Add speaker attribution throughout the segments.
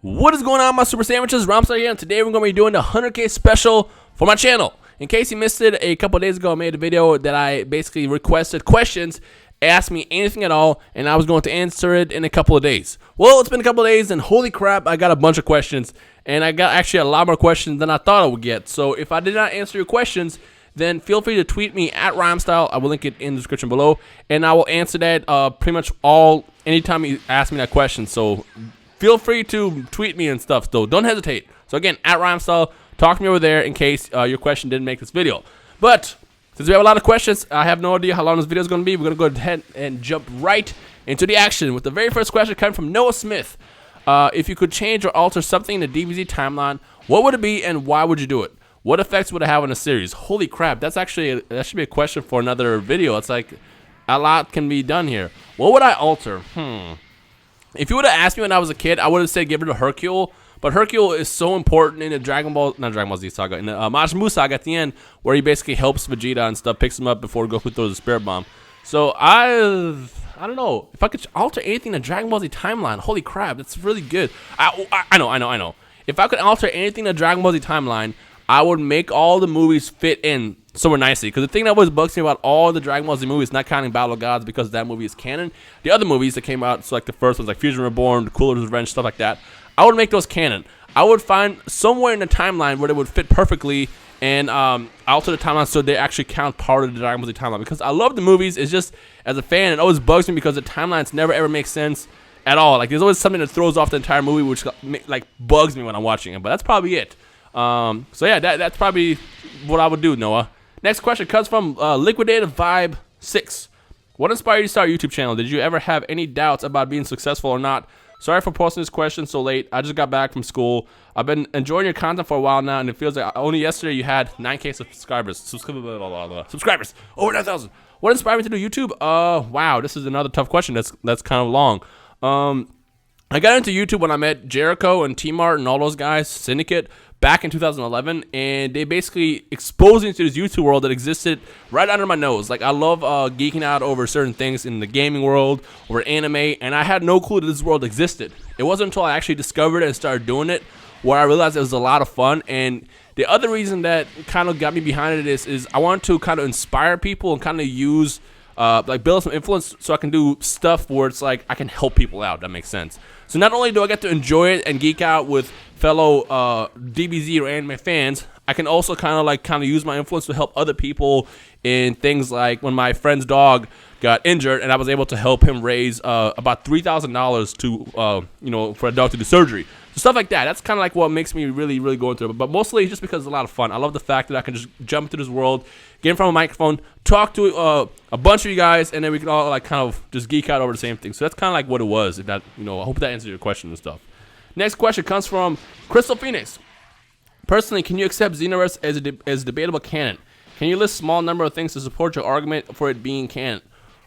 Speaker 1: What is going on, my super sandwiches? Rhymestyle here, and today we're going to be doing the 100k special for my channel. In case you missed it, a couple days ago I made a video that I basically requested questions, asked me anything at all, and I was going to answer it in a couple of days. Well, it's been a couple of days, and holy crap, I got a bunch of questions, and I got actually a lot more questions than I thought I would get. So if I did not answer your questions, then feel free to tweet me at Rhymestyle. I will link it in the description below, and I will answer that pretty much anytime you ask me that question. So feel free to tweet me and stuff, though. Don't hesitate. So again, at Rhymestyle, talk to me over there in case your question didn't make this video. But since we have a lot of questions, I have no idea how long this video is going to be. We're going to go ahead and jump right into the action with the very first question coming from Noah Smith. If you could change or alter something in the DBZ timeline, what would it be and why would you do it? What effects would it have on the series? Holy crap, that's actually that should be a question for another video. It's like a lot can be done here. What would I alter? If you would have asked me when I was a kid, I would have said give it to Hercule. But Hercule is so important in the Dragon Ball Z saga, in the Majin Buu saga at the end, where he basically helps Vegeta and stuff, picks him up before Goku throws the Spirit Bomb. So I don't know if I could alter anything in the Dragon Ball Z timeline. Holy crap, that's really good. I know. If I could alter anything in the Dragon Ball Z timeline, I would make all the movies fit in somewhere nicely. Because the thing that always bugs me about all the Dragon Ball Z movies, not counting Battle of Gods because that movie is canon, the other movies that came out, so like the first ones like Fusion Reborn, Cooler's Revenge, stuff like that, I would make those canon. I would find somewhere in the timeline where they would fit perfectly and alter the timeline so they actually count part of the Dragon Ball Z timeline. Because I love the movies, it's just, as a fan, it always bugs me because the timelines never ever make sense at all. Like there's always something that throws off the entire movie which like bugs me when I'm watching it. But that's probably it. So yeah, that's probably what I would do, Noah. Next question comes from Liquidated Vibe 6. What inspired you to start a YouTube channel? Did you ever have any doubts about being successful or not? Sorry for posting this question so late. I just got back from school. I've been enjoying your content for a while now, and it feels like only yesterday you had 9K subscribers. Subscribers over 9,000. What inspired me to do YouTube? Wow, this is another tough question. That's kind of long. I got into YouTube when I met Jericho and T-Mart and all those guys, Syndicate, back in 2011, and they basically exposed me to this YouTube world that existed right under my nose. Like, I love geeking out over certain things in the gaming world, over anime, and I had no clue that this world existed. It wasn't until I actually discovered it and started doing it where I realized it was a lot of fun. And the other reason that kind of got me behind it is I wanted to kind of inspire people and kind of use like build some influence so I can do stuff where it's like I can help people out. That makes sense. So not only do I get to enjoy it and geek out with fellow DBZ or anime fans, I can also kind of use my influence to help other people in things like when my friend's dog got injured and I was able to help him raise about $3,000 to for a dog to do surgery. So stuff like that. That's kind of like what makes me really, really go into it. But mostly just because it's a lot of fun. I love the fact that I can just jump into this world, get in front of a microphone, talk to a bunch of you guys, and then we can all like kind of just geek out over the same thing. So that's kind of like what it was. If that, I hope that answers your question and stuff. Next question comes from Crystal Phoenix. Personally, can you accept Xenoverse as debatable canon? Can you list a small number of things to support your argument for it being canon?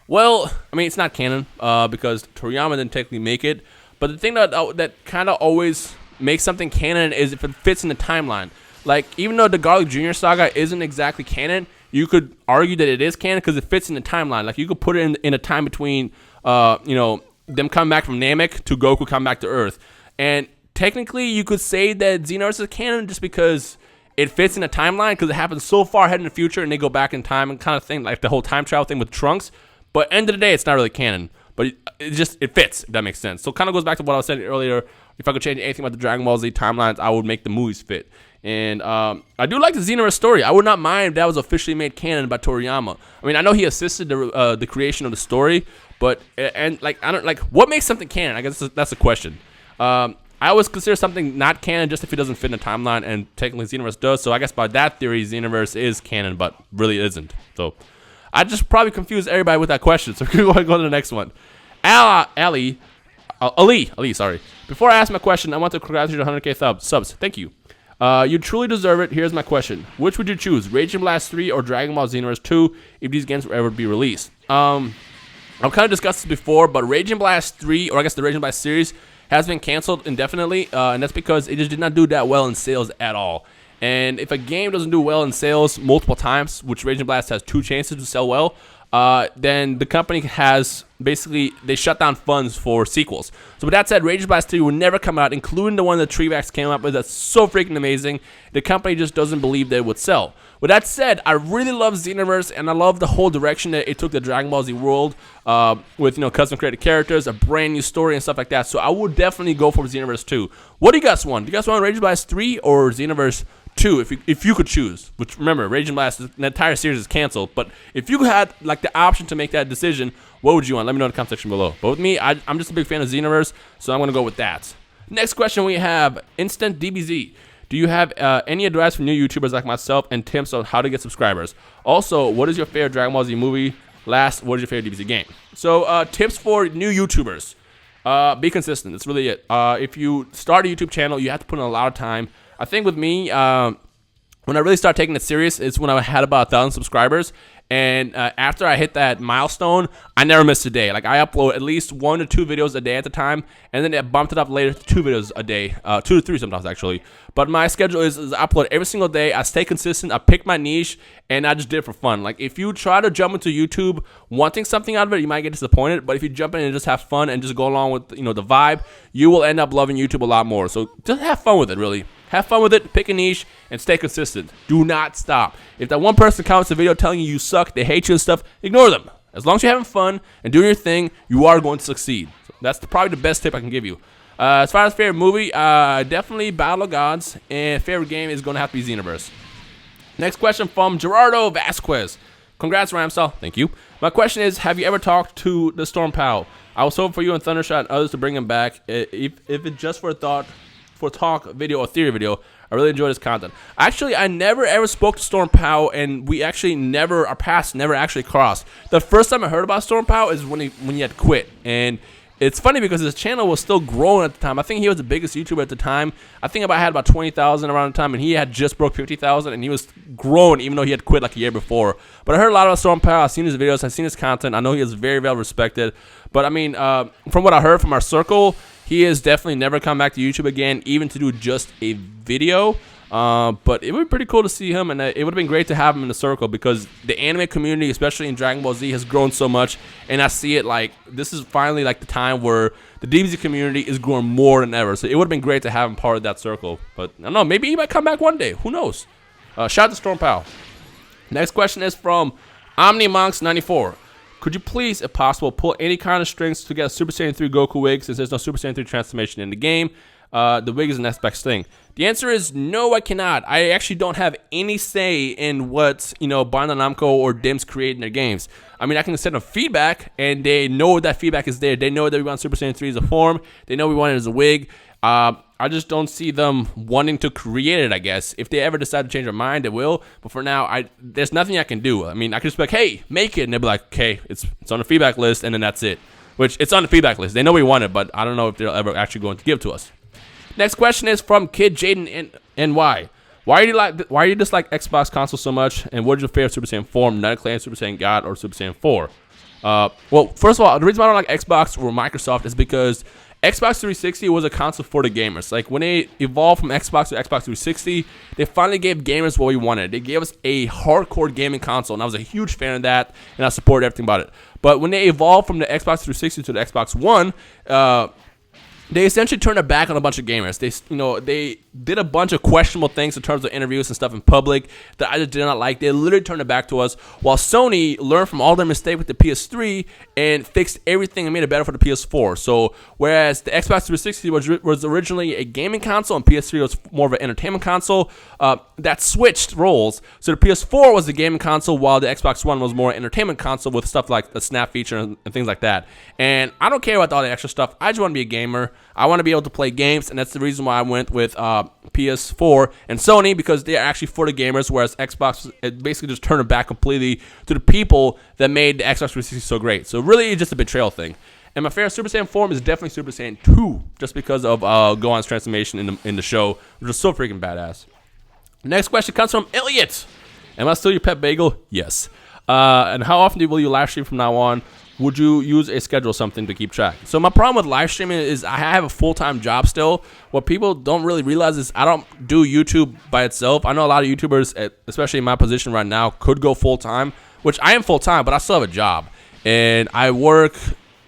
Speaker 1: Well, I mean, it's not canon because Toriyama didn't technically make it. But the thing that kind of always makes something canon is if it fits in the timeline. Like, even though the Garlic Jr. saga isn't exactly canon, you could argue that it is canon because it fits in the timeline. Like, you could put it in a time between, them coming back from Namek to Goku coming back to Earth. And technically, you could say that Xenoverse is canon just because it fits in a timeline because it happens so far ahead in the future and they go back in time and kind of thing, like the whole time travel thing with Trunks. But end of the day, it's not really canon. But it fits, if that makes sense. So it kind of goes back to what I was saying earlier. If I could change anything about the Dragon Ball Z timelines, I would make the movies fit. And I do like the Xenoverse story. I would not mind if that was officially made canon by Toriyama. I mean, I know he assisted the creation of the story, but what makes something canon? I guess that's the question. I always consider something not canon just if it doesn't fit in the timeline, and technically Xenoverse does. So I guess by that theory, Xenoverse is canon, but really isn't. So I just probably confused everybody with that question. So we're going to go to the next one. Ali, sorry. Before I ask my question, I want to congratulate you on 100k subs. Thank you. You truly deserve it. Here's my question. Which would you choose, Raging Blast 3 or Dragon Ball Xenoverse 2 if these games were ever to be released? I've kind of discussed this before, but Raging Blast 3, or I guess the Raging Blast series, has been canceled indefinitely, and that's because it just did not do that well in sales at all. And if a game doesn't do well in sales multiple times, which Raging Blast has 2 chances to sell well, then the company has basically, they shut down funds for sequels. So with that said, Rage Blast 3 will never come out, including the one that Treevax came up with. That's so freaking amazing. The company just doesn't believe that it would sell. With that said, I really love Xenoverse, and I love the whole direction that it took the Dragon Ball Z world with, you know, custom created characters, a brand new story, and stuff like that. So I would definitely go for Xenoverse 2. What do you guys want? Do you guys want Rage Blast 3 or Xenoverse 2 if you could choose? Which, remember, Rage and Blast, the entire series is canceled. But if you had like the option to make that decision, what would you want? Let me know in the comment section below. But with me, I'm just a big fan of Xenoverse, so I'm going to go with that. Next question we have, Instant DBZ. Do you have any advice for new YouTubers like myself and tips on how to get subscribers? Also, what is your favorite Dragon Ball Z movie? Last, what is your favorite DBZ game? So, tips for new YouTubers. Be consistent. That's really it. If you start a YouTube channel, you have to put in a lot of time. I think with me, when I really started taking it serious, it's when I had about 1,000 subscribers. And after I hit that milestone, I never missed a day. Like, I upload at least 1 to 2 videos a day at the time, and then I bumped it up later to 2 videos a day, 2 to 3 sometimes actually. But my schedule is I upload every single day. I stay consistent. I pick my niche, and I just did it for fun. Like, if you try to jump into YouTube wanting something out of it, you might get disappointed. But if you jump in and just have fun and just go along with, you know, the vibe, you will end up loving YouTube a lot more. So just have fun with it, really. Have fun with it, pick a niche, and stay consistent. Do not stop. If that one person comments a video telling you you suck, they hate you and stuff, ignore them. As long as you're having fun and doing your thing, you are going to succeed. So that's probably the best tip I can give you. As far as favorite movie, definitely Battle of Gods, and favorite game is going to have to be Xenoverse. Next question from Gerardo Vasquez. Congrats, Rhymestyle. Thank you. My question is, have you ever talked to the Storm Pal? I was hoping for you and Thundershot and others to bring him back. If it's just for a talk video or theory video, I really enjoyed his content. Actually, I never ever spoke to Storm Pow, and we actually never, our paths never actually crossed. The first time I heard about Storm Pow is when he had quit, and it's funny because his channel was still growing at the time. I think he was the biggest YouTuber at the time. I think I had about 20,000 around the time, and he had just broke 50,000, and he was growing even though he had quit like a year before. But I heard a lot about Storm Pow. I've seen his videos. I've seen his content. I know he is very well respected. But I mean, from what I heard from our circle, he has definitely never come back to YouTube again, even to do just a video. But it would be pretty cool to see him, and it would have been great to have him in the circle because the anime community, especially in Dragon Ball Z, has grown so much. And I see it like this is finally like the time where the DBZ community is growing more than ever. So it would have been great to have him part of that circle. But I don't know, maybe he might come back one day. Who knows? Shout out to Storm Pal. Next question is from OmniMonks94. Could you please, if possible, pull any kind of strings to get a Super Saiyan 3 Goku wig since there's no Super Saiyan 3 transformation in the game? The wig is the next best thing. The answer is no, I cannot. I actually don't have any say in what, you know, Bandai Namco or Dims create in their games. I mean, I can send them feedback, and they know that feedback is there. They know that we want Super Saiyan 3 as a form. They know we want it as a wig. I just don't see them wanting to create it, I guess. If they ever decide to change their mind, they will. But for now, there's nothing I can do. I mean, I could just be like, hey, make it. And they'll be like, okay, it's on the feedback list, and then that's it. Which, it's on the feedback list. They know we want it, but I don't know if they're ever actually going to give it to us. Next question is from Kid Jaden NY. Why do you dislike Xbox console so much? And what is your favorite Super Saiyan form? Not Clan, Super Saiyan God, or Super Saiyan 4? Well, first of all, the reason why I don't like Xbox or Microsoft is because Xbox 360 was a console for the gamers. Like, when they evolved from Xbox to Xbox 360, they finally gave gamers what we wanted. They gave us a hardcore gaming console, and I was a huge fan of that, and I supported everything about it. But when they evolved from the Xbox 360 to the Xbox One, they essentially turned their back on a bunch of gamers. They did a bunch of questionable things in terms of interviews and stuff in public that I just did not like. They literally turned it back to us, while Sony learned from all their mistakes with the PS3 and fixed everything and made it better for the PS4. So whereas the Xbox 360 was originally a gaming console and PS3 was more of an entertainment console, that switched roles. So the PS4 was the gaming console, while the Xbox One was more an entertainment console with stuff like the Snap feature and things like that. And I don't care about all the extra stuff. I just want to be a gamer. I want to be able to play games, and that's the reason why I went with PS4 and Sony, because they're actually for the gamers, whereas Xbox, it basically just turned it back completely to the people that made the Xbox 360 so great. So really, it's just a betrayal thing. And my favorite Super Saiyan form is definitely Super Saiyan 2, just because of Gohan's transformation in the show, which is so freaking badass. Next question comes from Elliot. Am I still your pet bagel? Yes. And how often will you live stream from now on? Would you use a schedule or something to keep track? So my problem with live streaming is I have a full-time job still. What people don't really realize is I don't do YouTube by itself. I know a lot of YouTubers, especially in my position right now, could go full-time. which I am full time, but I still have a job, and I work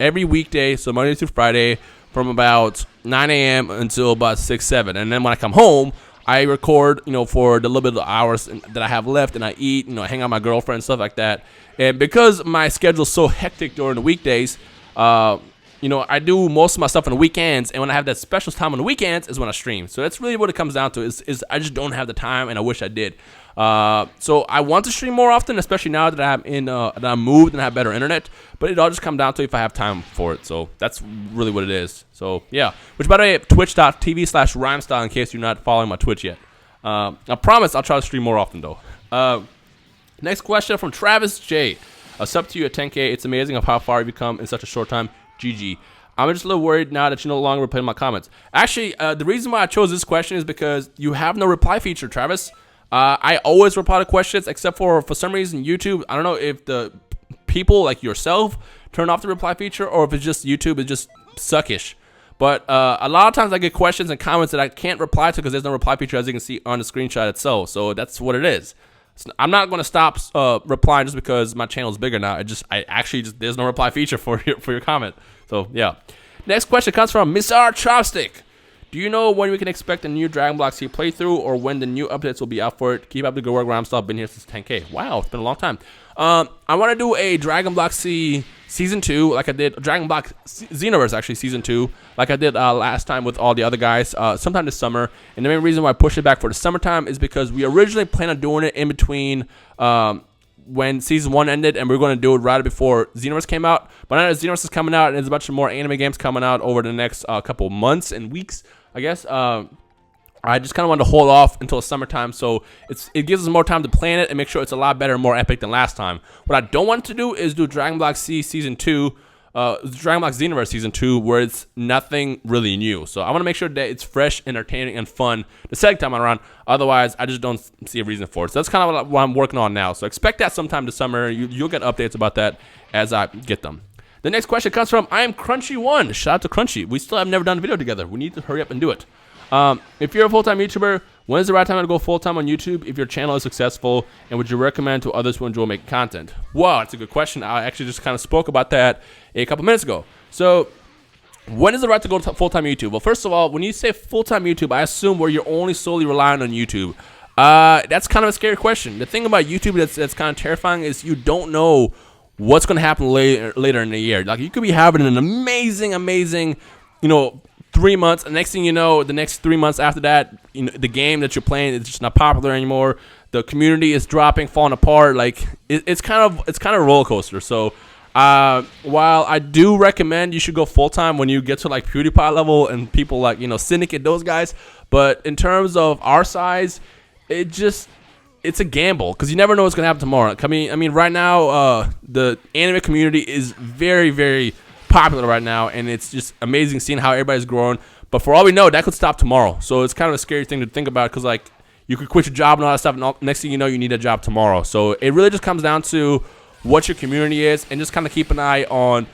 Speaker 1: every weekday, so Monday through Friday, from about 9 a.m. until about 6, 7, and then when I come home, I record, for the little bit of hours that I have left, and I eat, I hang out with my girlfriend and stuff like that. And because my schedule is so hectic during the weekdays, I do most of my stuff on the weekends, and when I have that special time on the weekends is when I stream. So that's really what it comes down to, is I just don't have the time, and I wish I did. So I want to stream more often, especially now that I'm moved and I have better internet. But it all just comes down to if I have time for it. So that's really what it is. So yeah. Which, by the way, twitch.tv/Rhymestyle in case you're not following my Twitch yet. I promise I'll try to stream more often though. Next question from Travis J. Sub to you at 10K. It's amazing of how far you've become in such a short time. GG. I'm just a little worried now that you no longer reply my comments. Actually, the reason why I chose this question is because you have no reply feature, Travis. I always reply to questions, except for some reason YouTube. I don't know if the people like yourself turn off the reply feature, or if it's just YouTube is just suckish. But a lot of times I get questions and comments that I can't reply to because there's no reply feature, as you can see on the screenshot itself. So that's what it is. I'm not going to stop replying just because my channel is bigger now. There's no reply feature for your comment. So yeah. Next question comes from Mr. Chopstick. Do you know when we can expect a new Dragon Block C playthrough, or when the new updates will be out for it? Keep up the good work, Rhymestyle. Been here since 10K. Wow, it's been a long time. I want to do a Dragon Block C Season 2, like I did, Dragon Block Xenoverse, actually, Season 2, like I did last time with all the other guys, sometime this summer. And the main reason why I pushed it back for the summertime is because we originally planned on doing it in between when Season 1 ended, and we were going to do it right before Xenoverse came out. But now that Xenoverse is coming out, and there's a bunch of more anime games coming out over the next couple months and weeks, I guess, I just kind of wanted to hold off until summertime, so it gives us more time to plan it and make sure it's a lot better and more epic than last time. What I don't want to do is do Dragon Block C Season 2, Dragon Block Xenoverse Season 2, where it's nothing really new. So I want to make sure that it's fresh, entertaining, and fun the second time around. Otherwise, I just don't see a reason for it. So that's kind of what I'm working on now. So expect that sometime this summer. You'll get updates about that as I get them. The next question comes from I am Crunchy1. Shout out to Crunchy. We still have never done a video together. We need to hurry up and do it. If you're a full-time YouTuber, when is the right time to go full-time on YouTube if your channel is successful, and would you recommend to others who enjoy making content? Wow, that's a good question. I actually just kind of spoke about that a couple minutes ago. So when is the right to go to full-time YouTube? Well, first of all, when you say full-time YouTube, I assume where you're only solely relying on YouTube. That's kind of a scary question. The thing about YouTube that's kind of terrifying is you don't know what's going to happen later in the year. Like, you could be having an amazing, 3 months, and next thing you know, the next 3 months after that, the game that you're playing is just not popular anymore. The community is dropping, falling apart. Like, it's kind of a roller coaster. So while I do recommend you should go full time when you get to like PewDiePie level and people like Syndicate, those guys, but in terms of our size, it's a gamble because you never know what's gonna happen tomorrow. I mean, right now the anime community is very, very popular right now, and it's just amazing seeing how everybody's growing. But for all we know, that could stop tomorrow. So it's kind of a scary thing to think about because like you could quit your job and all that stuff, and next thing you know, you need a job tomorrow. So it really just comes down to what your community is, and just kind of keep an eye on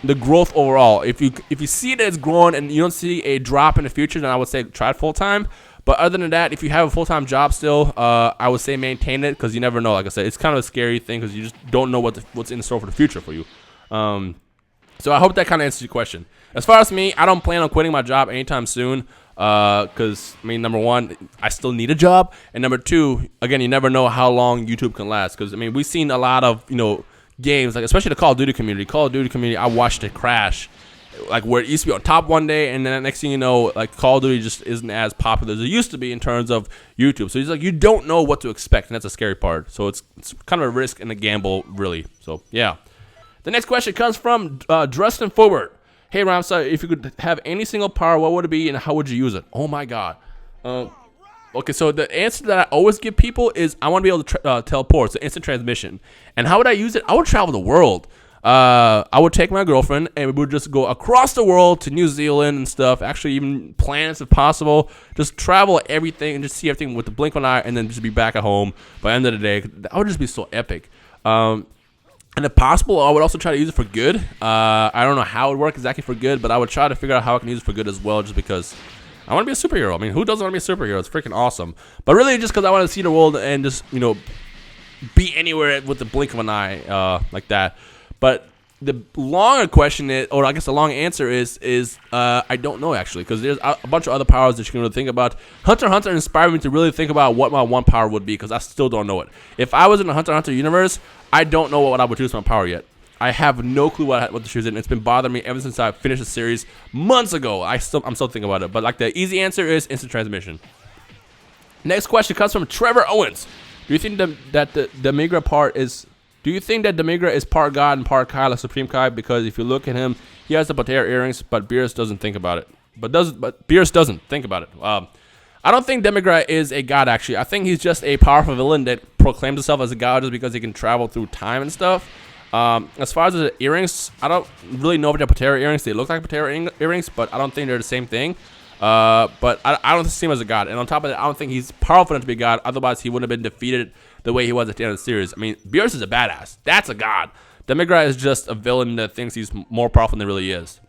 Speaker 1: the growth overall. If you see that it's growing and you don't see a drop in the future, then I would say try it full time. But other than that, if you have a full-time job still, I would say maintain it because you never know. Like I said, it's kind of a scary thing because you just don't know what's in store for the future for you. So I hope that kind of answers your question. As far as me, I don't plan on quitting my job anytime soon because, number one, I still need a job. And number two, again, you never know how long YouTube can last because, we've seen a lot of, games, like especially the Call of Duty community. Call of Duty community, I watched it crash. Like where it used to be on top one day, and then the next thing you know, like Call of Duty just isn't as popular as it used to be in terms of YouTube. So it's like you don't know what to expect, and that's a scary part. So it's kind of a risk and a gamble, really. So yeah. The next question comes from Dustin Forward. Hey Rhymestyle, if you could have any single power, what would it be, and how would you use it? Oh my God. Okay, so the answer that I always give people is I want to be able to teleport, so instant transmission. And how would I use it? I would travel the world. I would take my girlfriend and we would just go across the world to New Zealand and stuff, actually even planets if possible, just travel everything and just see everything with the blink of an eye and then just be back at home by the end of the day. That would just be so epic. And if possible, I would also try to use it for good. I don't know how it would work exactly for good, but I would try to figure out how I can use it for good as well, just because I want to be a superhero. Who doesn't want to be a superhero? It's freaking awesome. But really just because I want to see the world and just, be anywhere with the blink of an eye like that. But the longer question is, or I guess the long answer is I don't know actually, because there's a bunch of other powers that you can really think about. Hunter x Hunter inspired me to really think about what my one power would be, because I still don't know it. If I was in the Hunter x Hunter universe, I don't know what I would choose for my power yet. I have no clue what to choose, and it's been bothering me ever since I finished the series months ago. I'm still thinking about it. But like the easy answer is instant transmission. Next question comes from Trevor Owens. Do you think that the Demigra part is? Do you think that Demigra is part God and part Kai, like Supreme Kai? Because if you look at him, he has the Patera earrings, but Beerus doesn't think about it. But Beerus doesn't think about it. I don't think Demigra is a god, actually. I think he's just a powerful villain that proclaims himself as a god just because he can travel through time and stuff. As far as the earrings, I don't really know if they're Patera earrings. They look like Patera earrings, but I don't think they're the same thing. But I don't see him as a god. And on top of that, I don't think he's powerful enough to be a god. Otherwise, he wouldn't have been defeated the way he was at the end of the series. I mean, Beerus is a badass. That's a god. Demigra is just a villain that thinks he's more powerful than he really is.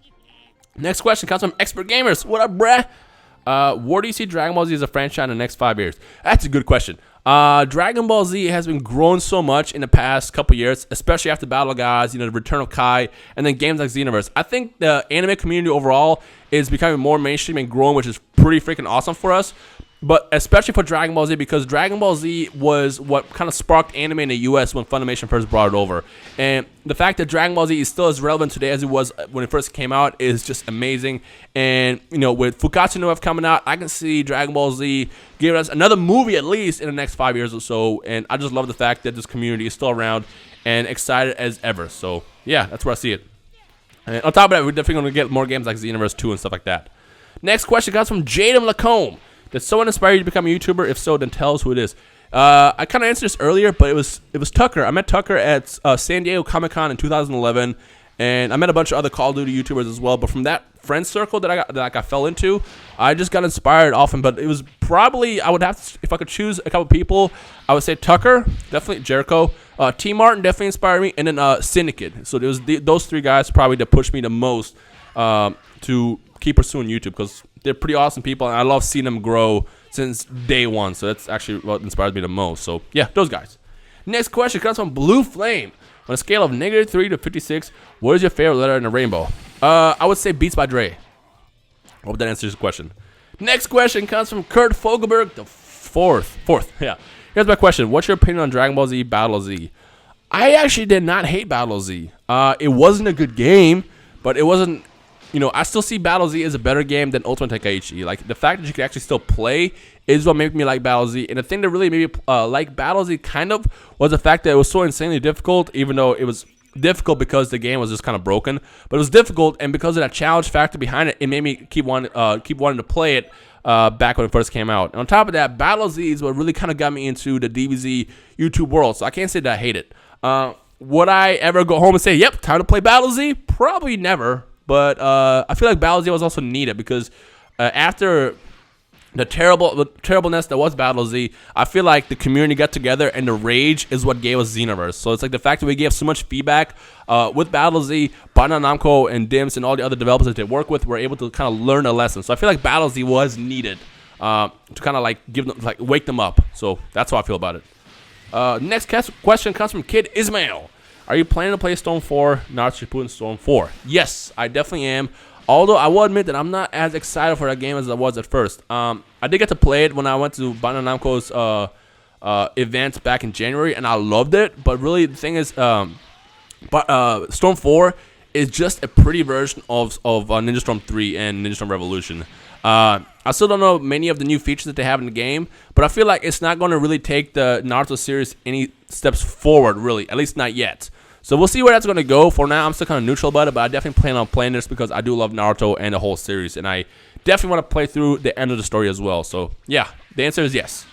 Speaker 1: Next question comes from Expert Gamers. What up, bruh? Where do you see Dragon Ball Z as a franchise in the next 5 years? That's a good question. Dragon Ball Z has been growing so much in the past couple years, especially after Battle of Gods, the Return of Kai, and then games like Xenoverse. I think the anime community overall is becoming more mainstream and growing, which is pretty freaking awesome for us. But especially for Dragon Ball Z, because Dragon Ball Z was what kind of sparked anime in the US when Funimation first brought it over. And the fact that Dragon Ball Z is still as relevant today as it was when it first came out is just amazing. And, with Fukatsu no F coming out, I can see Dragon Ball Z giving us another movie at least in the next 5 years or so. And I just love the fact that this community is still around and excited as ever. So, yeah, that's where I see it. And on top of that, we're definitely going to get more games like Xenoverse 2 and stuff like that. Next question comes from Jadam Lacombe. Did someone inspire you to become a YouTuber? If so, then tell us who it is. I kind of answered this earlier, but it was Tucker. I met Tucker at San Diego Comic-Con in 2011, and I met a bunch of other Call of Duty YouTubers as well. But from that friend circle that I fell into, I just got inspired often. But it was probably, I would have to, if I could choose a couple people, I would say Tucker, definitely Jericho, T Martin definitely inspired me, and then Syndicate. So it was those three guys probably that pushed me the most to keep pursuing YouTube, because they're pretty awesome people, and I love seeing them grow since day one. So that's actually what inspires me the most. So yeah, those guys. Next question comes from Blue Flame. On a scale of -3 to 56, what is your favorite letter in the rainbow? I would say Beats by Dre. Hope that answers the question. Next question comes from Kurt Fogelberg, the fourth. Yeah. Here's my question. What's your opinion on Dragon Ball Z Battle Z? I actually did not hate Battle Z. It wasn't a good game, but it wasn't. I still see Battle Z as a better game than Ultimate Tenkaichi. Like, the fact that you can actually still play is what made me like Battle Z. And the thing that really made me like Battle Z kind of was the fact that it was so insanely difficult, even though it was difficult because the game was just kind of broken. But it was difficult, and because of that challenge factor behind it, it made me keep wanting to play it back when it first came out. And on top of that, Battle Z is what really kind of got me into the DBZ YouTube world. So I can't say that I hate it. Would I ever go home and say, yep, time to play Battle Z? Probably never. But I feel like Battle Z was also needed, because after the terribleness that was Battle Z, I feel like the community got together, and the rage is what gave us Xenoverse. So it's like the fact that we gave so much feedback with Battle Z, Bandai Namco and Dims and all the other developers that they work with were able to kind of learn a lesson. So I feel like Battle Z was needed to kind of like give them, like, wake them up. So that's how I feel about it. Next question comes from Kid Ismail. Are you planning to play Storm 4, Naruto Shippuden Storm 4? Yes, I definitely am. Although I will admit that I'm not as excited for that game as I was at first. I did get to play it when I went to Bandai Namco's event back in January, and I loved it. But really, the thing is, Storm 4 is just a pretty version of Ninja Storm 3 and Ninja Storm Revolution. I still don't know many of the new features that they have in the game, but I feel like it's not going to really take the Naruto series any steps forward, really, at least not yet. So we'll see where that's going to go. For now, I'm still kind of neutral about it, but I definitely plan on playing this because I do love Naruto and the whole series, and I definitely want to play through the end of the story as well. So yeah, the answer is yes.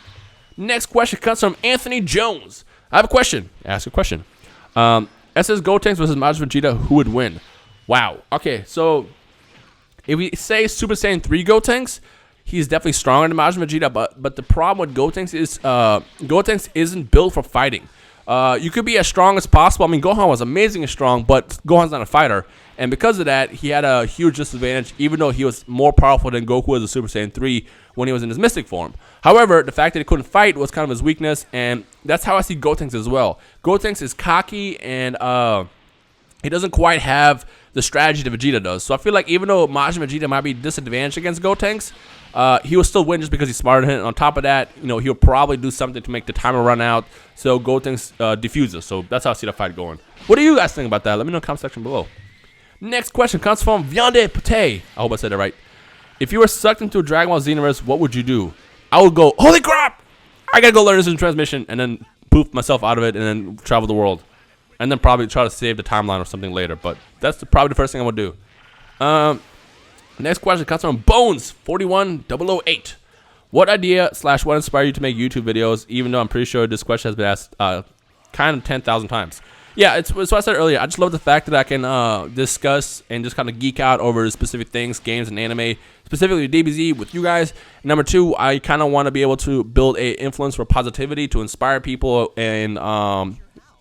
Speaker 1: Next question comes from Anthony Jones. I have a question. Ask a question. SS Gotenks versus Majin Vegeta, who would win? Wow. Okay, so if we say Super Saiyan 3 Gotenks, he's definitely stronger than Majin Vegeta, but the problem with Gotenks is Gotenks isn't built for fighting. You could be as strong as possible. I mean, Gohan was amazingly strong, but Gohan's not a fighter. And because of that, he had a huge disadvantage, even though he was more powerful than Goku as a Super Saiyan 3 when he was in his Mystic form. However, the fact that he couldn't fight was kind of his weakness, and that's how I see Gotenks as well. Gotenks is cocky, and he doesn't quite have the strategy that Vegeta does. So I feel like even though Majin Vegeta might be disadvantaged against Gotenks, he will still win just because he's smarter than him. And on top of that, he'll probably do something to make the timer run out, so Gotenks diffuses. So that's how I see the fight going. What do you guys think about that? Let me know in the comment section below. Next question comes from Viande Pate. I hope I said that right. If you were sucked into a Dragon Ball Xenoverse, what would you do? I would go, holy crap! I gotta go learn this in transmission, and then poof myself out of it, and then travel the world. And then probably try to save the timeline or something later. But that's probably the first thing I would do. Next question comes from Bones41008. What idea / what inspired you to make YouTube videos, even though I'm pretty sure this question has been asked kind of 10,000 times? Yeah, it's what I said earlier. I just love the fact that I can discuss and just kind of geek out over specific things, games and anime, specifically DBZ with you guys. Number two, I kind of want to be able to build a influence for positivity to inspire people and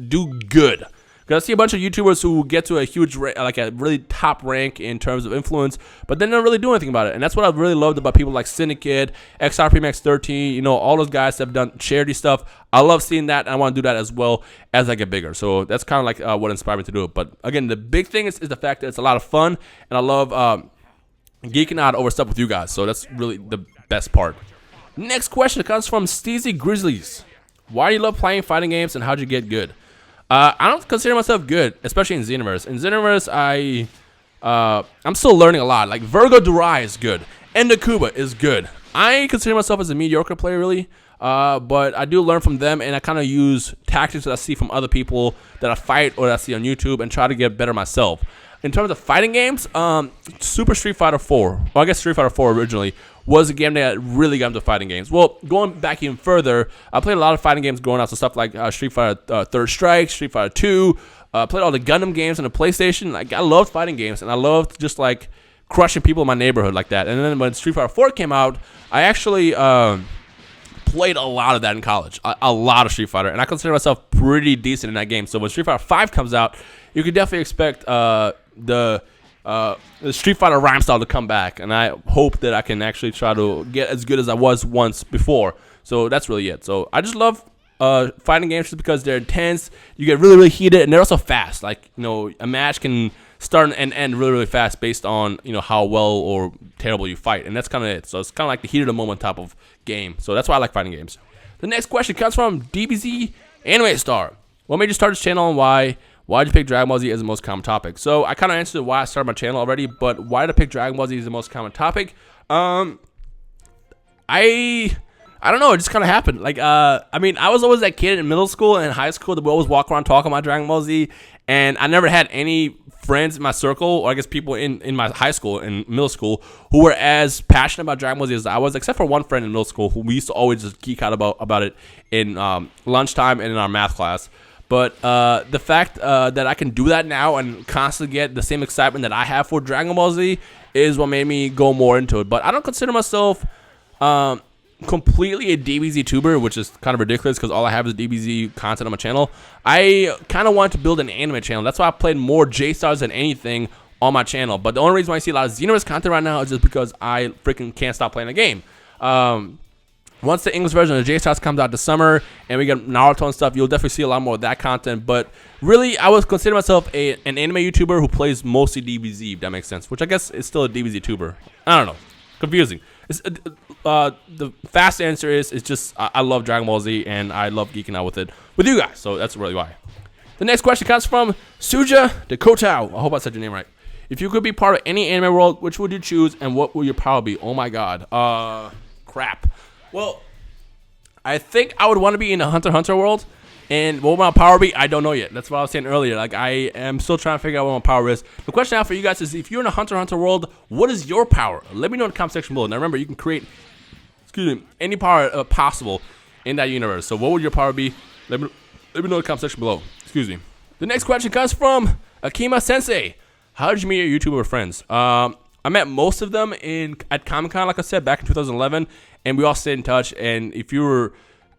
Speaker 1: do good. Because I see a bunch of YouTubers who get to a huge, like a really top rank in terms of influence, but then don't really do anything about it. And that's what I've really loved about people like Syndicate, XRP Max 13, all those guys that have done charity stuff. I love seeing that, and I want to do that as well as I get bigger. So that's kind of like what inspired me to do it. But again, the big thing is the fact that it's a lot of fun, and I love geeking out over stuff with you guys. So that's really the best part. Next question comes from Steezy Grizzlies. Why do you love playing fighting games, and how'd you get good? I don't consider myself good, especially in Xenoverse. In Xenoverse, I'm still learning a lot. Like, Virgo Durai is good. Endakuba is good. I consider myself as a mediocre player, really. But I do learn from them, and I kind of use tactics that I see from other people that I fight or that I see on YouTube and try to get better myself. In terms of fighting games, Super Street Fighter 4, well, I guess Street Fighter 4 originally, was a game that really got into fighting games. Well, going back even further, I played a lot of fighting games growing up, so stuff like Street Fighter Third Strike, Street Fighter 2, played all the Gundam games on the PlayStation. Like, I loved fighting games, and I loved just, like, crushing people in my neighborhood like that. And then when Street Fighter 4 came out, I actually played a lot of that in college, a lot of Street Fighter, and I consider myself pretty decent in that game. So when Street Fighter 5 comes out, you could definitely expect the Street Fighter Rhymestyle to come back, and I hope that I can actually try to get as good as I was once before. So that's really it. So I just love fighting games just because they're intense, you get really, really heated, and they're also fast. Like, a match can start and end really, really fast based on, how well or terrible you fight, and that's kind of it. So it's kind of like the heat of the moment type of game. So that's why I like fighting games. The next question comes from DBZ Anime Star. What made you start this channel, and why? Why did you pick Dragon Ball Z as the most common topic? So I kind of answered why I started my channel already, but why did I pick Dragon Ball Z as the most common topic? I don't know. It just kind of happened. Like, I mean, I was always that kid in middle school and high school that would always walk around talking about Dragon Ball Z, and I never had any friends in my circle, or I guess people in my high school and middle school, who were as passionate about Dragon Ball Z as I was, except for one friend in middle school who we used to always just geek out about it in lunchtime and in our math class. But the fact that I can do that now and constantly get the same excitement that I have for Dragon Ball Z is what made me go more into it. But I don't consider myself completely a DBZ tuber, which is kind of ridiculous because all I have is DBZ content on my channel. I kind of wanted to build an anime channel. That's why I played more J-Stars than anything on my channel. But the only reason why I see a lot of Xenoverse content right now is just because I freaking can't stop playing the game. Once the English version of J-Stars comes out this summer and we get Naruto and stuff, you'll definitely see a lot more of that content. But really, I would consider myself an anime YouTuber who plays mostly DBZ, if that makes sense, which I guess is still a DBZ tuber. I don't know. Confusing. The fast answer is just I love Dragon Ball Z, and I love geeking out with it with you guys. So that's really why. The next question comes from Suja Dakotao. I hope I said your name right. If you could be part of any anime world, which would you choose, and what would your power be? Oh my god. Crap. Well, I think I would want to be in the Hunter x Hunter world, and what would my power be? I don't know yet. That's what I was saying earlier. Like, I am still trying to figure out what my power is. The question now for you guys is, if you're in a Hunter x Hunter world, what is your power? Let me know in the comment section below. Now remember, you can create, any power possible in that universe. So what would your power be? Let me know in the comment section below. The next question comes from Akima Sensei. How did you meet your YouTuber friends? I met most of them at Comic-Con, like I said, back in 2011, and we all stayed in touch. And if you were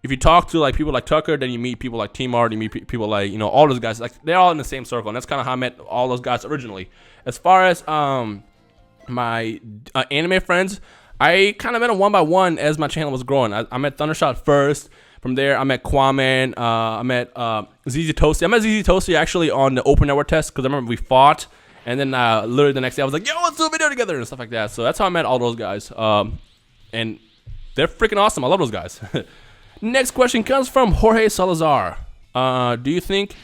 Speaker 1: if you talk to like people like Tucker, then you meet people like T-Mart, you meet people like, you know, all those guys. Like they're all in the same circle, and that's kind of how I met all those guys originally. As far as my anime friends, I kind of met them one by one as my channel was growing. I met Thundershot first. From there, I met Quaman. I met ZZ Toasty. I met ZZ Toasty actually on the Open Network test because I remember we fought. And then literally the next day, I was like, yo, let's do a video together and stuff like that. So that's how I met all those guys. And they're freaking awesome. I love those guys. Next question comes from Jorge Salazar. Do you think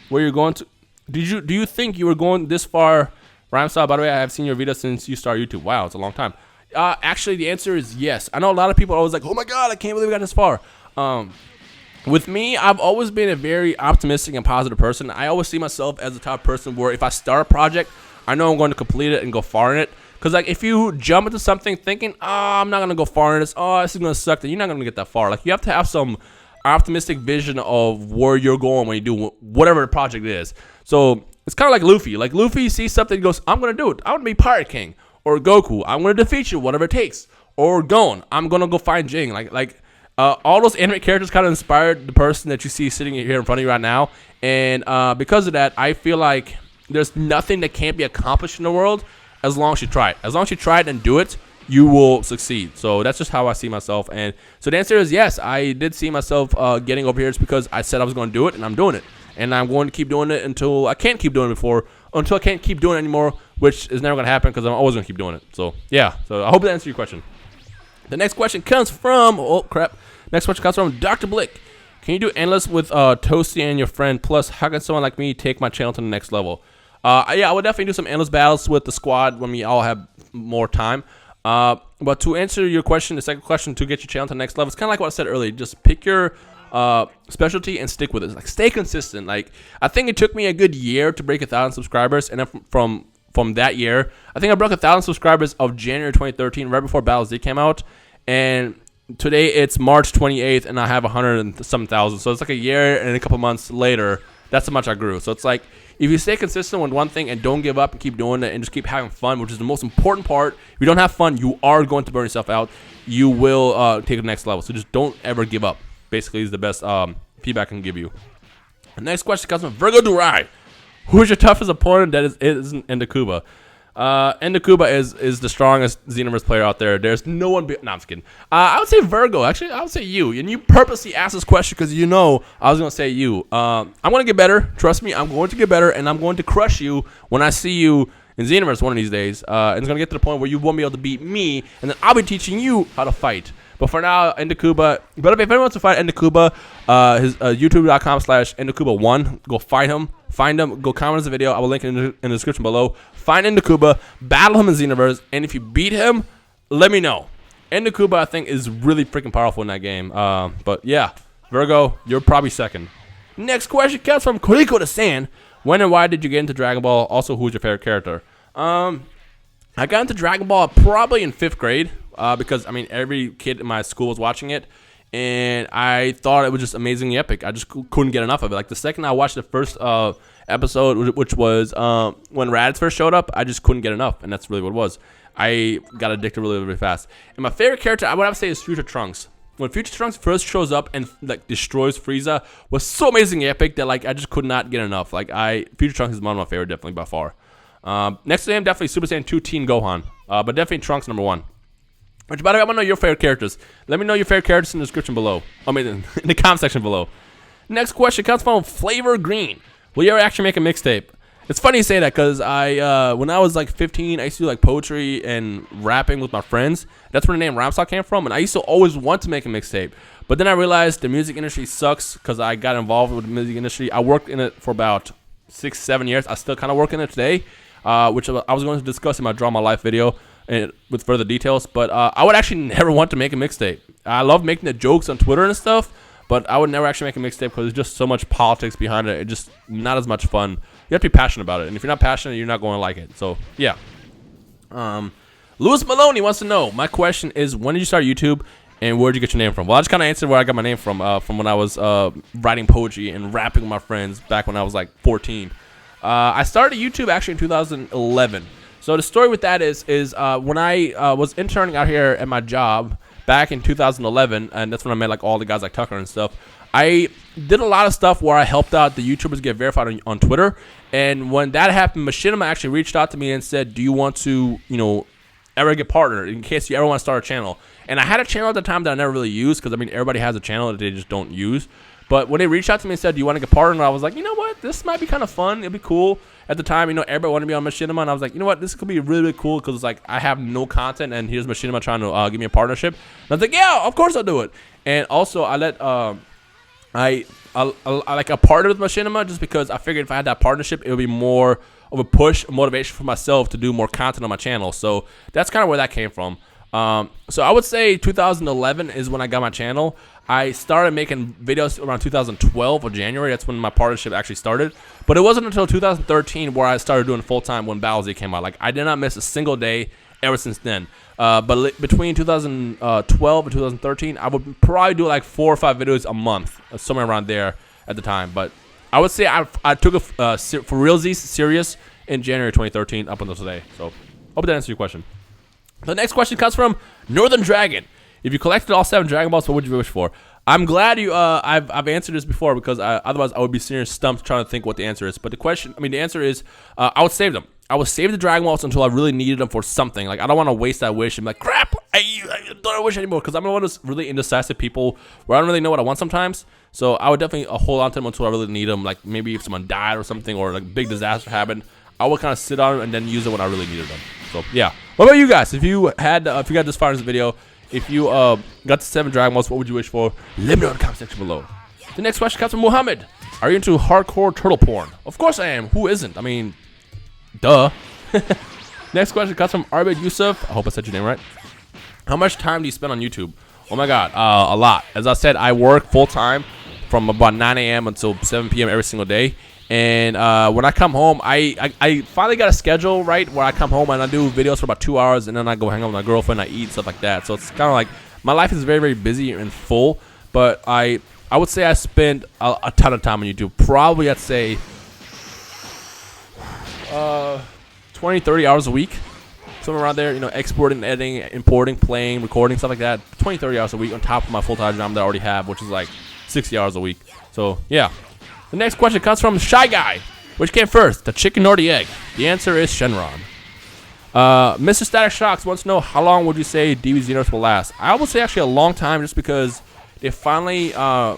Speaker 1: where you're going to... Do you think you were going this far, Rhymestyle? By the way, I have seen your video since you started YouTube. Wow, it's a long time. Actually, the answer is yes. I know a lot of people are always like, oh my God, I can't believe we got this far. With me, I've always been a very optimistic and positive person. I always see myself as the type of person where if I start a project, I know I'm going to complete it and go far in it. Because like if you jump into something thinking, oh, I'm not going to go far in this, oh, this is going to suck, then you're not going to get that far. Like you have to have some optimistic vision of where you're going when you do whatever the project is. So it's kind of like Luffy. Like Luffy sees something and goes, I'm going to do it. I'm going to be Pirate King. Or Goku, I'm going to defeat you, whatever it takes. Or Gon, I'm going to go find Jing. Like all those anime characters kind of inspired the person that you see sitting here in front of you right now. And because of that, I feel like there's nothing that can't be accomplished in the world as long as you try it. As long as you try it and do it, you will succeed. So that's just how I see myself. And so the answer is yes, I did see myself getting over here. It's because I said I was going to do it, and I'm doing it. And I'm going to keep doing it until I can't keep doing it until I can't keep doing it anymore, which is never going to happen because I'm always going to keep doing it. So, yeah. So I hope that answers your question. The next question comes from... Oh, crap. Next question comes from Dr. Blick. Can you do endless with Toasty and your friend? Plus, how can someone like me take my channel to the next level? Yeah, I would definitely do some endless battles with the squad when we all have more time. But to answer your question, the second question, to get your channel to the next level, it's kind of like what I said earlier. Just pick your specialty and stick with it. Like, stay consistent. Like, I think it took me a good year to break 1,000 subscribers, and then from that year, I think I broke 1,000 subscribers of January 2013, right before Battle Z came out, and today it's March 28th, and I have 100 and some thousand. So it's like a year and a couple months later, that's how much I grew. So it's like, if you stay consistent with one thing and don't give up and keep doing it and just keep having fun, which is the most important part. If you don't have fun, you are going to burn yourself out. You will take it to the next level. So just don't ever give up. Basically, is the best feedback I can give you. The next question comes from Virgo Durai. Who is your toughest opponent that isn't Endakuba? Endakuba is the strongest Xenoverse player out there. There's no one... No, I'm just kidding. I would say Virgo. Actually, I would say you. And you purposely asked this question because you know I was going to say you. I'm going to get better. Trust me, I'm going to get better, and I'm going to crush you when I see you in Xenoverse one of these days. And it's going to get to the point where you won't be able to beat me, and then I'll be teaching you how to fight. But for now, Endakuba. But if anyone wants to fight Endakuba, his youtube.com/Endakuba1. Go find him. Find him. Go comment on the video. I will link it in the description below. Find Endakuba. Battle him in Xenoverse. And if you beat him, let me know. Endakuba, I think, is really freaking powerful in that game. But yeah, Virgo, you're probably second. Next question comes from Koriko the Sand. When and why did you get into Dragon Ball? Also, who's your favorite character? I got into Dragon Ball probably in 5th grade. Because, I mean, every kid in my school was watching it, and I thought it was just amazingly epic. I just couldn't get enough of it. Like, the second I watched the first episode, which was when Raditz first showed up, I just couldn't get enough, and that's really what it was. I got addicted really, really fast. And my favorite character, I would have to say, is Future Trunks. When Future Trunks first shows up and, like, destroys Frieza, was so amazingly epic that, like, I just could not get enough. Like, Future Trunks is one of my favorite, definitely, by far. Next to him, definitely Super Saiyan 2 Teen Gohan, but definitely Trunks #1. Which, by the way, I want to know your favorite characters. Let me know your favorite characters in the description below. I mean, in the comment section below. Next question comes from Flavor Green. Will you ever actually make a mixtape? It's funny you say that because when I was like 15, I used to do like poetry and rapping with my friends. That's where the name Rhymestyle came from. And I used to always want to make a mixtape. But then I realized the music industry sucks because I got involved with the music industry. I worked in it for about 6-7 years. I still kind of work in it today, which I was going to discuss in my Draw My Life video. And with further details, but I would actually never want to make a mixtape. I love making the jokes on Twitter and stuff, but I would never actually make a mixtape because there's just so much politics behind it. It's just not as much fun. You have to be passionate about it, and if you're not passionate, you're not going to like it. So yeah. Louis Maloney wants to know. My question is, when did you start YouTube, and where did you get your name from? Well, I just kind of answered where I got my name from when I was writing poetry and rapping with my friends back when I was like 14. I started YouTube actually in 2011. So the story with that is when I was interning out here at my job back in 2011, and that's when I met like all the guys like Tucker and stuff. I did a lot of stuff where I helped out the YouTubers get verified on Twitter, and when that happened, Machinima actually reached out to me and said, "Do you want to, ever get partnered in case you ever want to start a channel?" And I had a channel at the time that I never really used because I mean everybody has a channel that they just don't use. But when they reached out to me and said, "Do you want to get partnered?" I was like, you know what, this might be kind of fun. It'd be cool. At the time, everybody wanted to be on Machinima, and I was like, you know what, this could be really, really cool because it's like I have no content, and here's Machinima trying to give me a partnership. And I was like, yeah, of course I'll do it. And also, I let I like a partner with Machinima just because I figured if I had that partnership, it would be more of a push, a motivation for myself to do more content on my channel. So that's kind of where that came from. So I would say 2011 is when I got my channel. I started making videos around 2012 or January. That's when my partnership actually started. But it wasn't until 2013 where I started doing full-time when Battle Z came out. Like, I did not miss a single day ever since then. But between 2012 and 2013, I would probably do like 4 or 5 videos a month, somewhere around there at the time. But I would say I took a for realsies serious in January 2013 up until today. So hope that answers your question. The next question comes from Northern Dragon. If you collected all 7 Dragon Balls, what would you wish for? I'm glad you. I've answered this before because otherwise I would be serious stumped trying to think what the answer is. But the answer is I would save them. I would save the Dragon Balls until I really needed them for something. Like, I don't want to waste that wish and be like, crap, I don't wish anymore. Because I'm one of those really indecisive people where I don't really know what I want sometimes. So I would definitely hold on to them until I really need them. Like, maybe if someone died or something, or like a big disaster happened, I would kind of sit on them and then use it when I really needed them. So yeah. What about you guys? If you got this far in this video, if you got the 7 Dragon Balls, what would you wish for? Let me know in the comment section below. The next question comes from Muhammad. Are you into hardcore turtle porn? Of course I am. Who isn't? I mean, duh. Next question comes from Arbid Yusuf. I hope I said your name right. How much time do you spend on YouTube? Oh my god, a lot. As I said, I work full time from about 9 a.m. until 7 p.m. every single day. And when I come home, I finally got a schedule right where I come home and I do videos for about 2 hours, and then I go hang out with my girlfriend, I eat, stuff like that. So it's kind of like my life is very, very busy and full. But I would say I spend a ton of time on YouTube. Probably I'd say 20, 30 hours a week. Somewhere around there, exporting, editing, importing, playing, recording, stuff like that. 20, 30 hours a week on top of my full-time job that I already have, which is like 60 hours a week. So yeah. The next question comes from Shy Guy. Which came first, the chicken or the egg? The answer is Shenron. Mr. Static Shocks wants to know, how long would you say DBZ Xenoverse will last? I would say actually a long time, just because they finally, I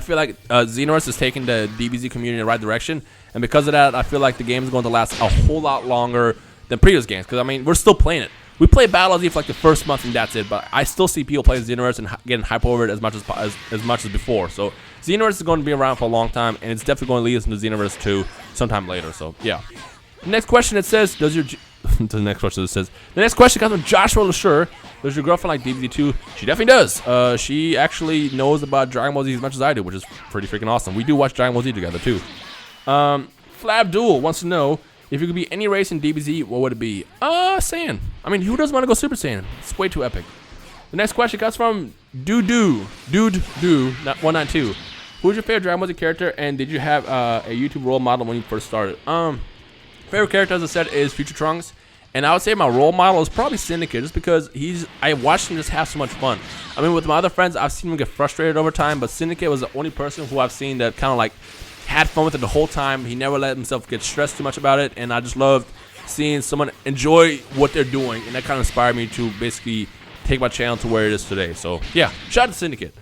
Speaker 1: feel like Xenoverse is taking the DBZ community in the right direction, and because of that, I feel like the game is going to last a whole lot longer than previous games, because I mean, we're still playing it. We play Battle Z for like the first month and that's it, but I still see people playing Xenoverse and getting hype over it as much as before. So Xenoverse is going to be around for a long time, and it's definitely going to lead us into Xenoverse 2 sometime later. So yeah. The next question, it says, the next question comes from Joshua LeSure. Does your girlfriend like DBZ 2? She definitely does. She actually knows about Dragon Ball Z as much as I do, which is pretty freaking awesome. We do watch Dragon Ball Z together too. Flab Duel wants to know, if you could be any race in DBZ, what would it be? Saiyan. I mean, who doesn't want to go Super Saiyan? It's way too epic. The next question comes from Dude 192. Who's your favorite Dragon Ball Z character, and did you have a YouTube role model when you first started? Favorite character, as I said, is Future Trunks, and I would say my role model is probably Syndicate, just because I watched him just have so much fun. I mean, with my other friends, I've seen him get frustrated over time, but Syndicate was the only person who I've seen that kind of like had fun with it the whole time. He never let himself get stressed too much about it, and I just loved seeing someone enjoy what they're doing, and that kind of inspired me to basically take my channel to where it is today. So yeah, shout out to Syndicate.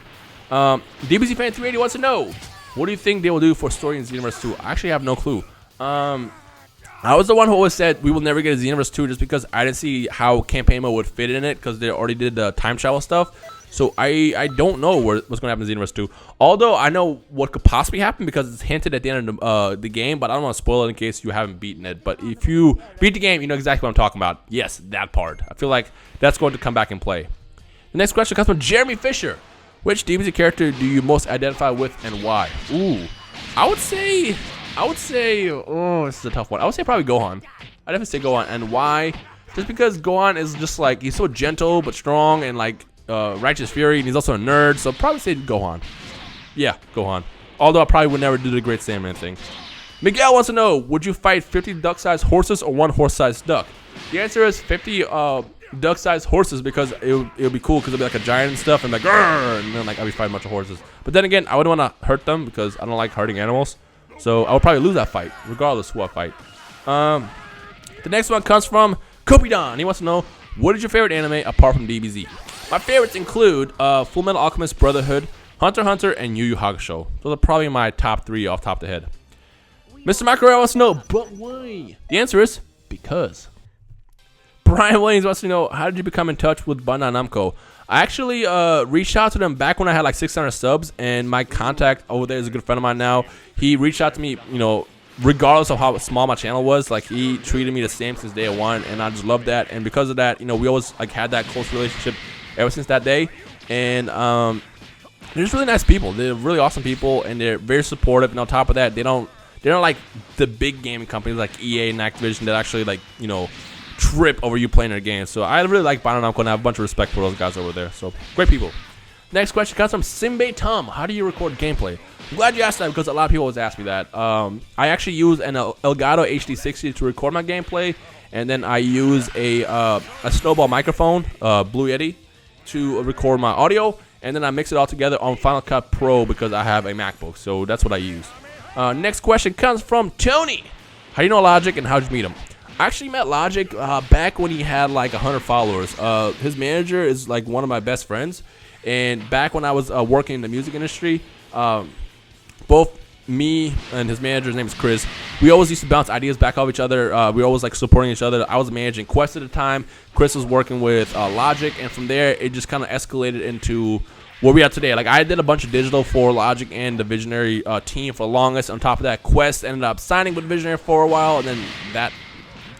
Speaker 1: DBZ Fan 380 wants to know, what do you think they will do for story in Xenoverse 2? I actually have no clue. I was the one who always said we will never get a Xenoverse 2 just because I didn't see how campaign mode would fit in it, because they already did the time travel stuff. So I don't know what's going to happen in Xenoverse 2. Although I know what could possibly happen because it's hinted at the end of the game, but I don't want to spoil it in case you haven't beaten it. But if you beat the game, you know exactly what I'm talking about. Yes, that part. I feel like that's going to come back and play. The next question comes from Jeremy Fisher. Which DBZ character do you most identify with and why? Ooh, I would say, oh, this is a tough one. I would say probably Gohan. I'd definitely say Gohan. And why? Just because Gohan is just like, he's so gentle but strong and like righteous fury, and he's also a nerd, so probably say Gohan. Yeah, Gohan. Although I probably would never do the Great Saiyaman thing. Miguel wants to know, would you fight 50 duck-sized horses or 1 horse-sized duck? The answer is 50 duck-sized horses because it would be cool because it'd be like a giant and stuff and like "Grr!" And then like I'd be fighting a bunch of horses. But then again, I wouldn't want to hurt them because I don't like hurting animals. So I would probably lose that fight regardless who I fight. The next one comes from Cupidon. He wants to know, what is your favorite anime apart from DBZ? My favorites include Fullmetal Alchemist Brotherhood, Hunter x Hunter, and Yu Yu Hakusho. Those are probably my top 3 off the top of the head. Mr. Macarel wants to know, but why? The answer is because. Brian Williams wants to know, how did you become in touch with Bandai Namco? I actually reached out to them back when I had like 600 subs, and my contact over there is a good friend of mine now. He reached out to me, you know, regardless of how small my channel was. Like, he treated me the same since day one, and I just love that. And because of that, you know, we always like had that close relationship ever since that day. And they're just really nice people. They're really awesome people, and they're very supportive. And on top of that, they don't like the big gaming companies like EA and Activision that actually, like, you know, trip over you playing their games. So I really like Bandai Namco, and I have a bunch of respect for those guys over there. So great people. Next question comes from Simbe Tum. How do you record gameplay? I'm glad you asked that because a lot of people always ask me that. I actually use an Elgato HD60 to record my gameplay, and then I use a Snowball microphone, Blue Yeti, to record my audio, and then I mix it all together on Final Cut Pro because I have a MacBook. So that's what I use. Next question comes from Tony. How do you know Logic, and how did you meet him? I actually met Logic back when he had like 100 followers. His manager is like one of my best friends, and back when I was working in the music industry, both me and his manager, his name is Chris, we always used to bounce ideas back off each other. We were always like supporting each other. I was managing Quest at the time. Chris was working with Logic, and from there it just kind of escalated into where we are today. Like, I did a bunch of digital for Logic and the Visionary team for the longest. On top of that, Quest ended up signing with Visionary for a while, and then that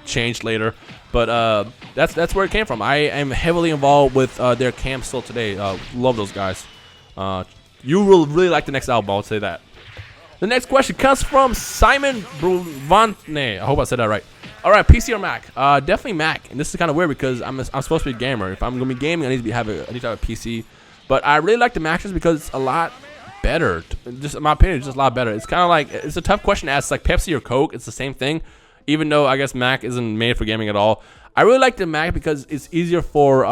Speaker 1: changed later. But that's where it came from. I am heavily involved with their camp still today. Love those guys. You will really like the next album, I would say that. The next question comes from Simon Bruvantne. I hope I said that right. All right, PC or Mac? Definitely Mac. And this is kind of weird because I'm supposed to be a gamer. If I'm gonna be gaming, I need to have a PC. But I really like the Mac just because it's a lot better. Just in my opinion, it's just a lot better. It's kind of like, it's a tough question to ask. It's like Pepsi or Coke. It's the same thing. Even though I guess Mac isn't made for gaming at all. I really like the Mac because it's easier for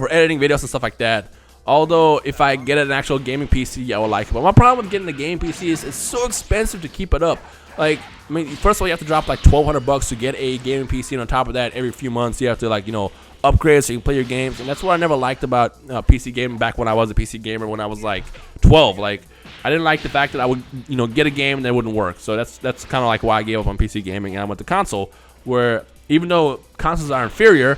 Speaker 1: editing videos and stuff like that. Although if I get an actual gaming PC, I would like it. But my problem with getting a gaming PC is it's so expensive to keep it up. Like, I mean, first of all, you have to drop like $1,200 to get a gaming PC, and on top of that, every few months you have to, like, you know, upgrade so you can play your games. And that's what I never liked about PC gaming back when I was a PC gamer when I was like 12. Like, I didn't like the fact that I would, you know, get a game and it wouldn't work. So that's kind of like why I gave up on PC gaming and I went to console, where even though consoles are inferior,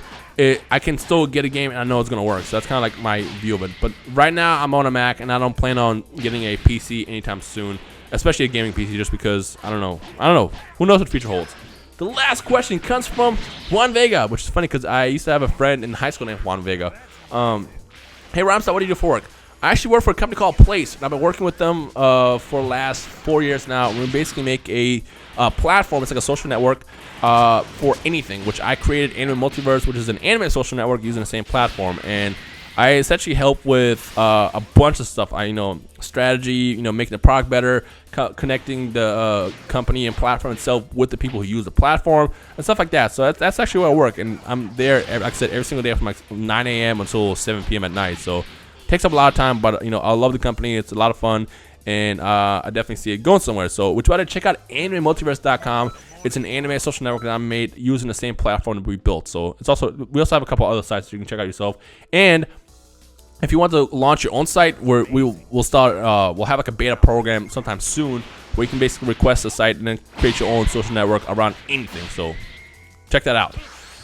Speaker 1: I can still get a game and I know it's going to work. So that's kind of like my view of it. But right now I'm on a Mac and I don't plan on getting a PC anytime soon, especially a gaming PC, just because I don't know. Who knows what the future holds? The last question comes from Juan Vega, which is funny because I used to have a friend in high school named Juan Vega. Hey, Rhymestyle, what do you do for work? I actually work for a company called Place, and I've been working with them for the last 4 years now. We basically make a platform. It's like a social network for anything, which I created Anime Multiverse, which is an anime social network using the same platform. And I essentially help with a bunch of stuff. Strategy, making the product better, connecting the company and platform itself with the people who use the platform and stuff like that. So that's actually where I work, and I'm there, like I said, every single day from like 9 a.m. until 7 p.m. at night. So takes up a lot of time, but I love the company. It's a lot of fun, and I definitely see it going somewhere. So which to check out AnimeMultiverse.com. It's an anime social network that I made using the same platform that we built. So we also have a couple other sites that you can check out yourself. And if you want to launch your own site, we'll have like a beta program sometime soon where you can basically request a site and then create your own social network around anything. So check that out.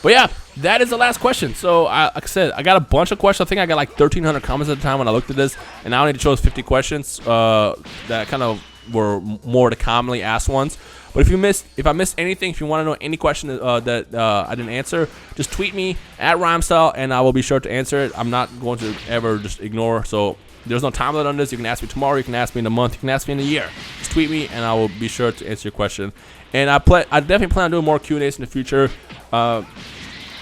Speaker 1: But yeah, that is the last question. So like I said, I got a bunch of questions. I think I got like 1,300 comments at the time when I looked at this, and I only chose 50 questions that kind of were more the commonly asked ones. But if I missed anything, if you want to know any question that I didn't answer, just tweet me at Rhymestyle, and I will be sure to answer it. I'm not going to ever just ignore. So there's no time limit on this. You can ask me tomorrow. You can ask me in a month. You can ask me in a year. Just tweet me, and I will be sure to answer your question. And I definitely plan on doing more Q&As in the future. As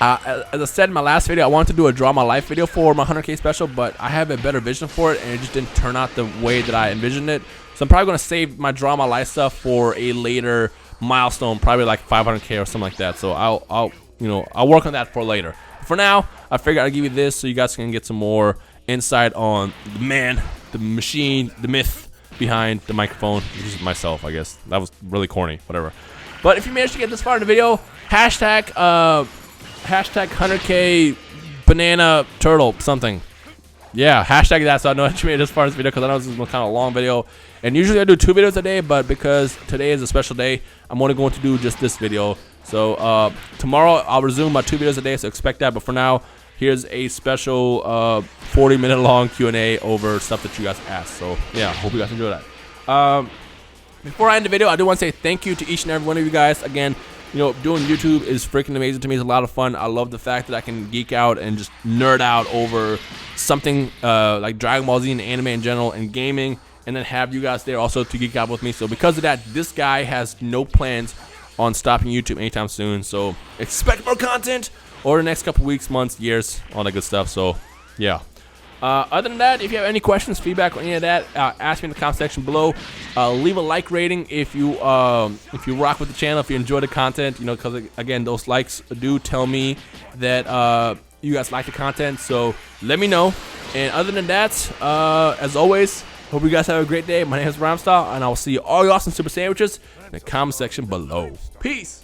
Speaker 1: I said in my last video, I wanted to do a Draw My Life video for my 100k special, but I have a better vision for it, and it just didn't turn out the way that I envisioned it. So I'm probably going to save my Draw My Life stuff for a later milestone, probably like 500k or something like that. So I'll work on that for later. For now, I figured I'd give you this so you guys can get some more insight on the man, the machine, the myth behind the microphone, which is myself, I guess. That was really corny, whatever. But if you managed to get this far in the video, hashtag 100k banana turtle something. Yeah, hashtag that so I know that you made it this far in this video, because I know this is kind of a long video. And usually I do 2 videos a day, but because today is a special day, I'm only going to do just this video. So tomorrow I'll resume my 2 videos a day, so expect that. But for now, here's a special 40-minute long Q&A over stuff that you guys asked. So yeah, hope you guys enjoy that. Before I end the video, I do want to say thank you to each and every one of you guys. Again, you know, doing YouTube is freaking amazing to me. It's a lot of fun. I love the fact that I can geek out and just nerd out over something like Dragon Ball Z and anime in general and gaming, and then have you guys there also to geek out with me. So because of that, this guy has no plans on stopping YouTube anytime soon. So expect more content over the next couple weeks, months, years, all that good stuff. So yeah. Other than that, if you have any questions, feedback, or any of that, ask me in the comment section below. Leave a like rating if you rock with the channel, if you enjoy the content. You know, because again, those likes do tell me that you guys like the content. So let me know. And other than that, as always, hope you guys have a great day. My name is Rhymestyle, and I will see all you awesome super sandwiches in the comment section below. Peace.